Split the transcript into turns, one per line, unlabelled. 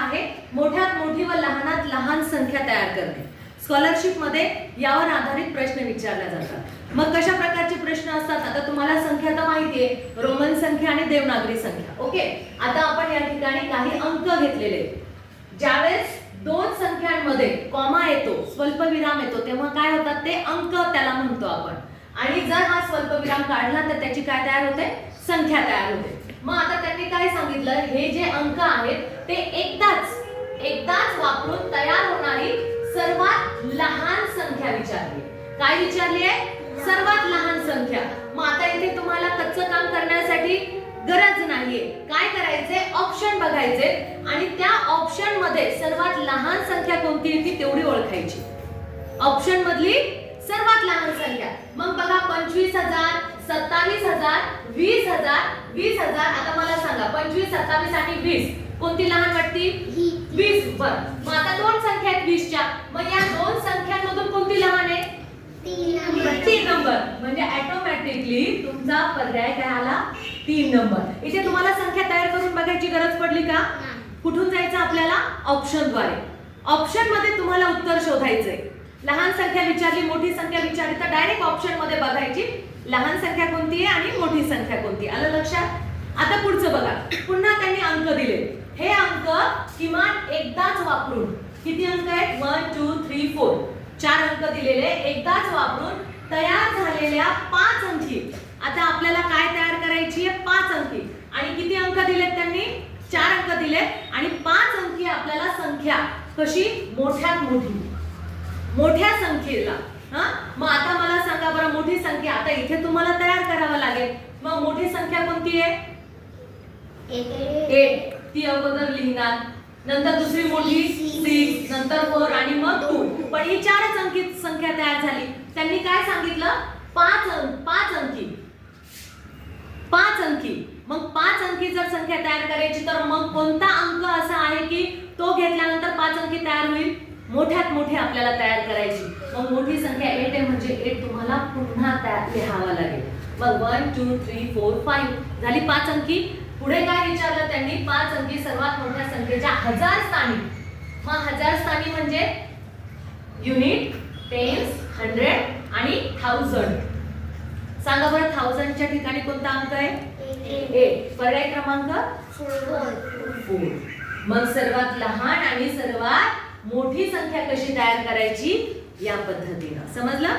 आहे मोठ्यात मोठी व लहानात लहान संख्या तयार करणे. स्कॉलरशिप मध्ये यावर आधारित प्रश्न विचारले जातात. मग कशा प्रकारचे प्रश्न असतात? आता तुम्हाला संख्या तर माहिती आहे, रोमन संख्या आणि देवनागरी संख्या. ओके, आता आपण या ठिकाणी काही अंक घेतलेले आहेत. ज्यावेळेस दोन संख्यांमध्ये कॉमा येतो, स्वल्पविराम येतो, तेव्हा काय होतात ते अंक त्याला म्हणतो आपण. आणि जर हा स्वल्पविराम काढला तर त्याची काय तयार होते? संख्या तयार होते. मग आता त्यांनी काय सांगितलं, हे जे अंक आहेत ते एकदाच वापरून तयार होणारी सर्वात लहान संख्या विचारली. काय विचारली आहे? सर्वात लहान संख्या. मग आता इथे तुम्हाला कच्चं काम करण्यासाठी गरज नाहीये. काय करायचे? ऑप्शन बघायचे आणि त्या ऑप्शन मध्ये सर्वात लहान संख्या कोणती येते तेवढी ओळखायची. ऑप्शन मधली सर्वात लहान संख्या. मग बघा 25,000, 27,000, 20,000, 20,000. आता मला सांगा 25, 27 आणि 20 कोणती लहान वाटती? 20. बर, मग आता दोन संख्या आहेत 20 च्या. मग या दोन संख्यांमधून कोणती लहान आहे? 3 नंबर. म्हणजे ऑटोमॅटिकली तुमचा पर्याय काय आला? 3 नंबर. इथे तुम्हाला संख्या तयार करून बघायची गरज पडली का? कुठून जायचं आपल्याला? ऑप्शन द्वारे. ऑप्शन मध्ये तुम्हाला उत्तर शोधायचंय. लहान संख्या विचारली, मोठी संख्या विचारली तर डायरेक्ट ऑप्शन मध्ये बघायची लहान संख्या कोणती आहे आणि मोठी संख्या कोणती. आलं लक्षात? आता पुढचं बघा. पुन्हा त्यांनी अंक दिले. हे अंक किमान एकदाच वापरून, किती अंक आहेत? 1 2 3 4, 4 अंक दिलेले एकदाच वापरून तयार झालेल्या 5 अंकी. आता आपल्याला काय तयार करायची आहे? 5 अंकी. आणि किती अंक दिलेत त्यांनी? 4 अंक दिलेत. आणि 5 अंकी आपल्याला संख्या कशी? मोठ्यात मोठ्या संख्येला. मग आता मला सांगा बरं, मोठी संख्या आता इथे तुम्हाला तयार करावं लागेल. मग मोठी संख्या कोणती आहे? 8. ती अगोदर लिहिणार. नंतर दुसरी मोठी 6, नंतर 4 आणि मग 2. पण ही 4च अंकी संख्या तयार झाली. त्यांनी काय सांगितलं? 5 अंकी. मग 5 अंकी जर संख्या तयार करायची तर मग कोणता अंक असा आहे की तो घेतल्यानंतर 5 अंकी तयार होईल? मोठ्यात मोठी आपल्याला तयार करायची. मग मोठी संख्या 8 आहे म्हणजे 8 तुम्हाला पुन्हा लिहावा लागेल. मग 1 2 3 4 5 झाली 5 अंकी. पुढे काय विचारलं त्यांनी? 5 अंकी सर्वात मोठ्या संख्येच्या 1000 स्थानी. मग 1000 स्थानी म्हणजे युनिट, टेन्स, 100 आणि 1000. सांगा बरं 1000 च्या ठिकाणी कोणता अंक आहे? 8. पर्याय क्रमांक 4. मग सर्वात लहान आणि सर्वात मोठी संख्या कशी तयार करायची या पद्धतीने. समजलं?